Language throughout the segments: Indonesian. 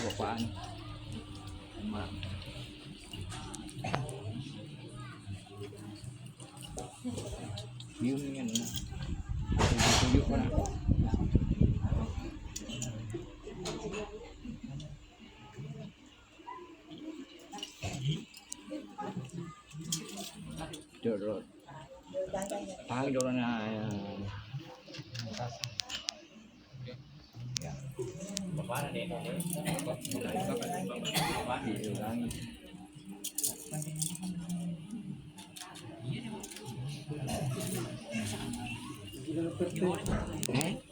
bapaan. Yun yan. Tuyo ko na. Dorot. Pahal dorot na. Bapana deh.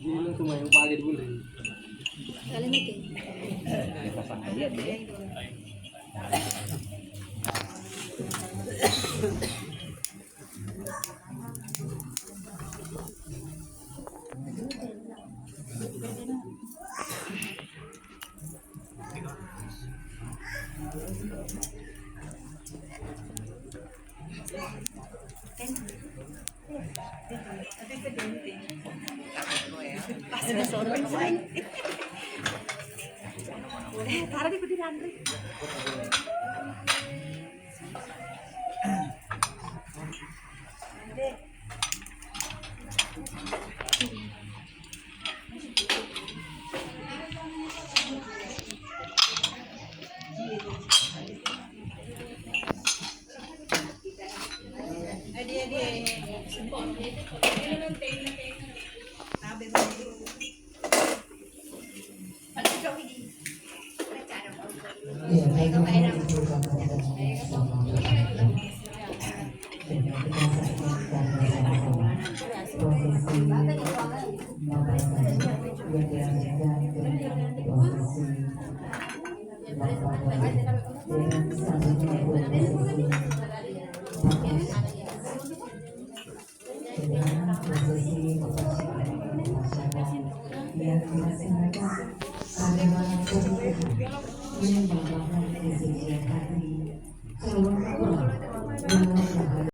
Gila tuh main pagi dulu. Kali ini Pasang dia dia. sudah sore main. Taruh di peti Andri.